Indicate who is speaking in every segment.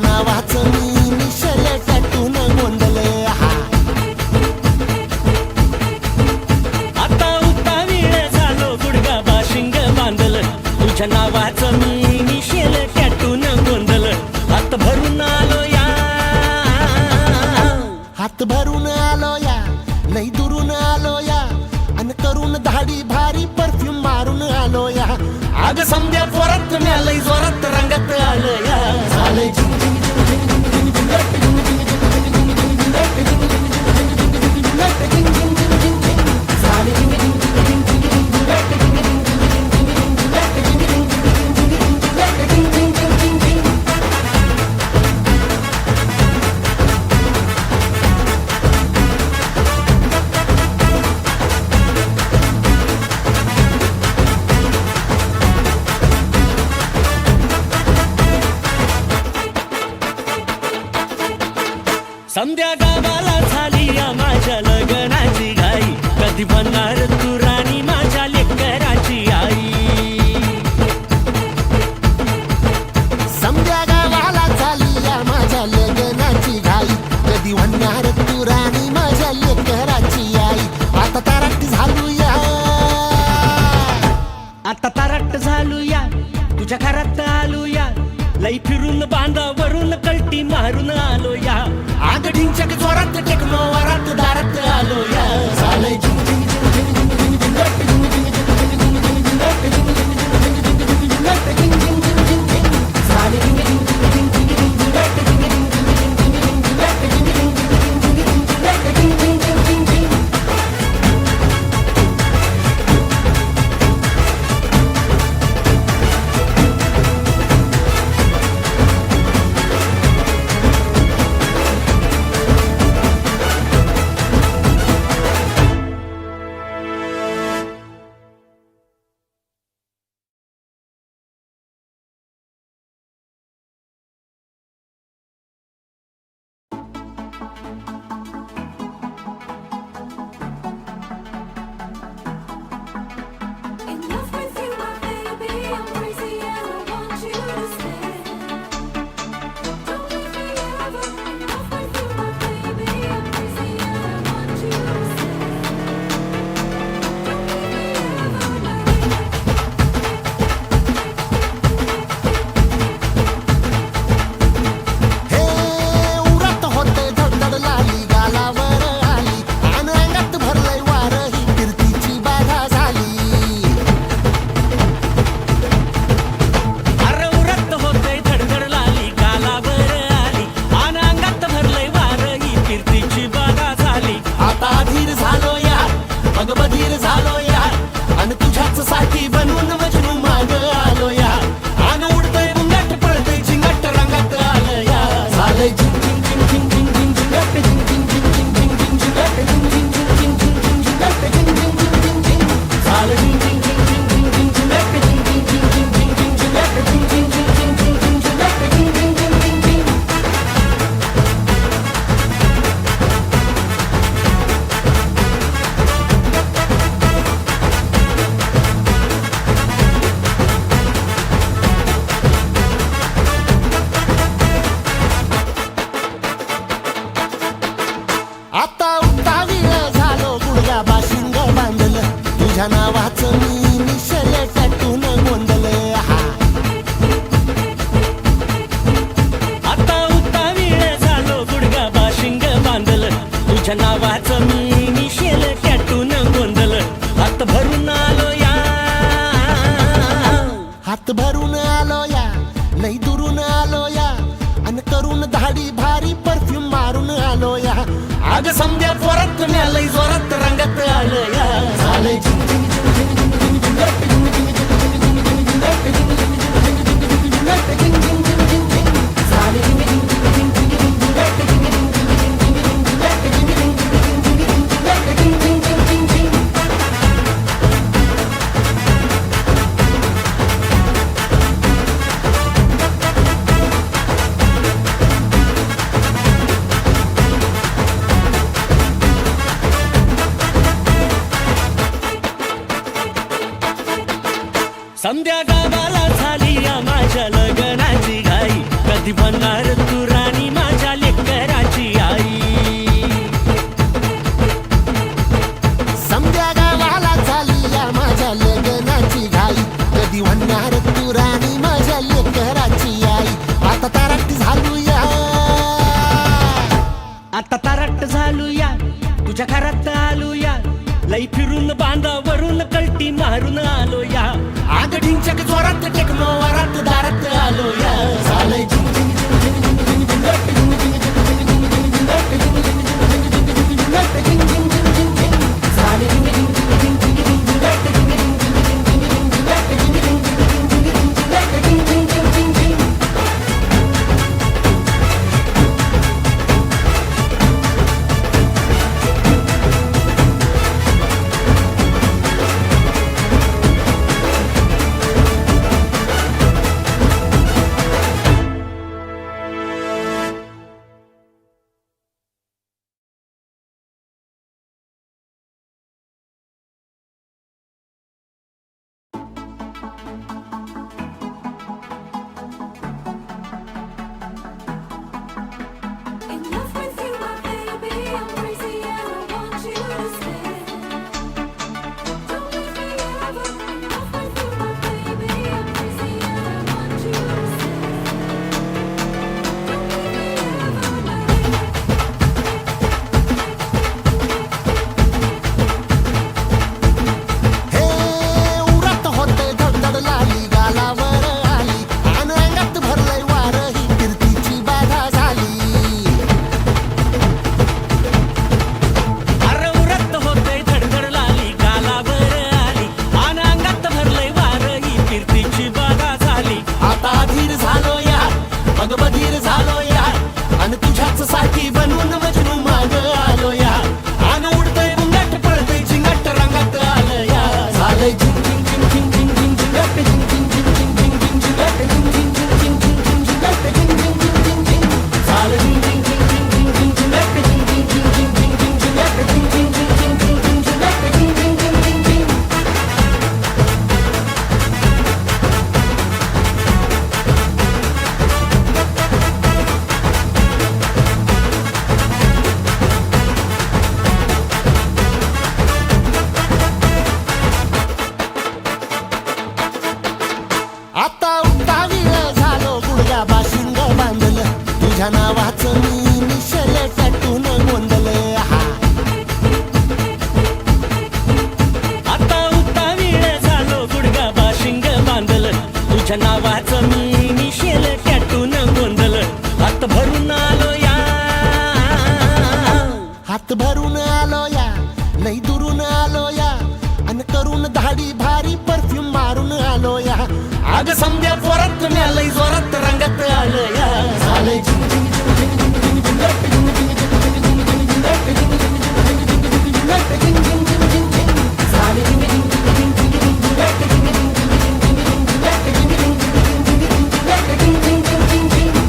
Speaker 1: नावाचं मी मिशेल टॅटून गोंधले
Speaker 2: आता उतावीळ झालो गुडगा बाशिंग बांधल तुझ्या नावाचं मी मिशेल टॅटून गोंधल हात भरून आलो या
Speaker 1: हात भरून आलो या लई दुरून आलो या अन करून धाडी भारी परफ्यूम मारून आलो या
Speaker 2: आग समद्या परत लई जोरात रंगात आलं या
Speaker 1: झाले
Speaker 2: समद्या गावाला झाली या माझ्या लग्नाची घाई कधी बनणार तू राणी माझ्या लेकराची आई
Speaker 1: समद्या गावाला झाली या माझ्या लग्नाची घाई कधी म्हणणार तू राणी माझ्या लेकराची आई आता तारट झालू या
Speaker 2: आता तारट झालू या तुझ्या घरात आलो या लई फिरून बांधावरून कलटी मारून आलो या
Speaker 1: आग ढिंचक जोरात टेकलो वरात दारात आलो या झालंय नावाचं मी निशेल टॅटून गोंधळ हा
Speaker 2: आता उतावीळ झालो गुडगा बाशिंग बांधल तुझ्या नावाचं मी मिशेल टॅटून गोंधल हात भरून आलो या
Speaker 1: हात भरून आलो या लई दुरून आलो या अन करून धाडी भारी परफ्यूम मारून आलो या
Speaker 2: आग समद्या जोरात लय जोरात रंगात आलं या
Speaker 1: झालंय झिंग झिंग झिंग झिंग झिंग झिंग झिंग झिंग झिंग झिंग झिंग झिंग झालंय झिंग झिंग झिंग झिंग झिंग
Speaker 2: संध्या गावाला झाली या माझ्या लग्नाची घाई कधी बनणार तू राणी माझ्या लेकराची आई
Speaker 1: समद्या गावाला झाली या माझ्या लग्नाची घाई कधी होणार तू राणी माझ्या लेकराची आई आता ताराटी झालू या
Speaker 2: आता तारट झालो या तुझ्या घरात आलो या लई फिरून बांधावरून कलटी मारून आलो या
Speaker 1: आग ढिंचक जोरात टेक्नो वरात दारात आलो या झालंय झिंग झिंग झिंग झिंग झिंग झिंग झिंग झिंग झिंग झिंग
Speaker 3: In love with you, my baby, I'm crazy and I want you to stay. Don't leave me ever. In love with you, my baby, I'm crazy and I want you to stay. Don't leave me ever, baby.
Speaker 1: हे उरात होते धडधड लाली गालावर आली आणि अंगात भरलंय वार ही कीर्तीची बाधा झाली
Speaker 2: अरे उरत होते धडधड लाली गालावर आली आणि अंगात भरलंय वार ही कीर्तीची बाधा झाली
Speaker 1: आता अधीर झालो या मग बधीर झालो या आणि तुझ्याच साठी बनवून मजनू माग आलो या आणि उडतय बुंगाट पळतय झिंगाट रंगात आलं या झालंय झिंग झिंग झिंग झिंग झिंग झिंग झिंगाट झिंग झिंग झिंग झिंग झिंग झिंग झिंगाट झिंग झिंग झिंग झिंग झिंग झिंग झिंगाट झिंग झिंग झिंग झिंग झिंग झालं झिंग झिंग झिंग झिंग झिंग झिंग झिंगाट झिंग झिंग झिंग झिंग झिंग झिंग झिंगाट झिंग झिंग झिंग झिंग झिंग झिंग झिंगाट झिंग झिंग झिंग झिंग झिंग आता उतावीळ झालो गुडगा बाशिंग बांधलं तुझ्या नावाचं मी निशेल टॅटून गोंधळ हा
Speaker 2: आता उतावीळ झालो गुडगा बाशिंग बांधल तुझ्या नावाचं मी मिशेल टॅटून गोंधल हात भरून आलो या
Speaker 1: हात भरून आलो या लई दुरून आलो या अन करून धाडी भारी परफ्यूम मारून आलो या आग समद्या जोरात लई जोरात रंगात आलं या झालंय झिंग झिंग झिंग झिंग झिंग झिंग झिंग झिंग झिंग झिंग झिंग झिंग झिंग झिंग झिंग झिंग झिंग झिंग झालंय झिंग झिंग झिंग झिंग झिंग झिंग झिंग झिंग झिंग झिंग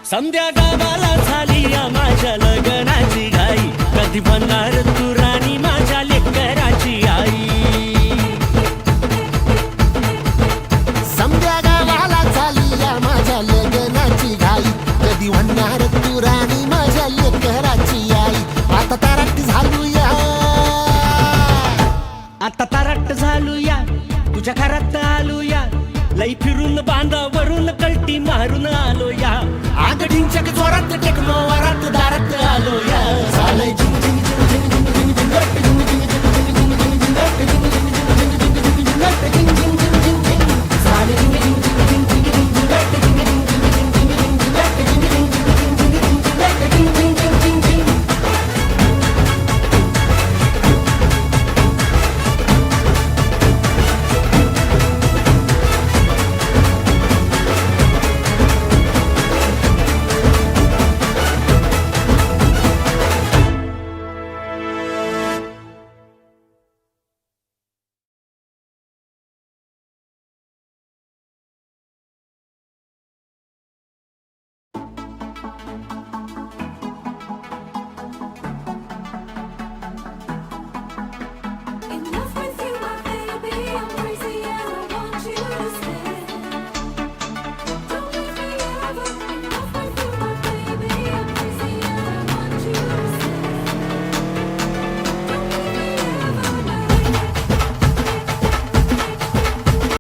Speaker 2: संध्या गावाला झाली या माझ्या लग्नाची घाई कधी बनणार तू राणी माझ्या आता ताराट झालो या तुझ्या घरात आलो या लई फिरून बांधावरून कलटी मारून आलो या
Speaker 1: आग ढिंचक जोरात टेक्नो वरात दारात आलो या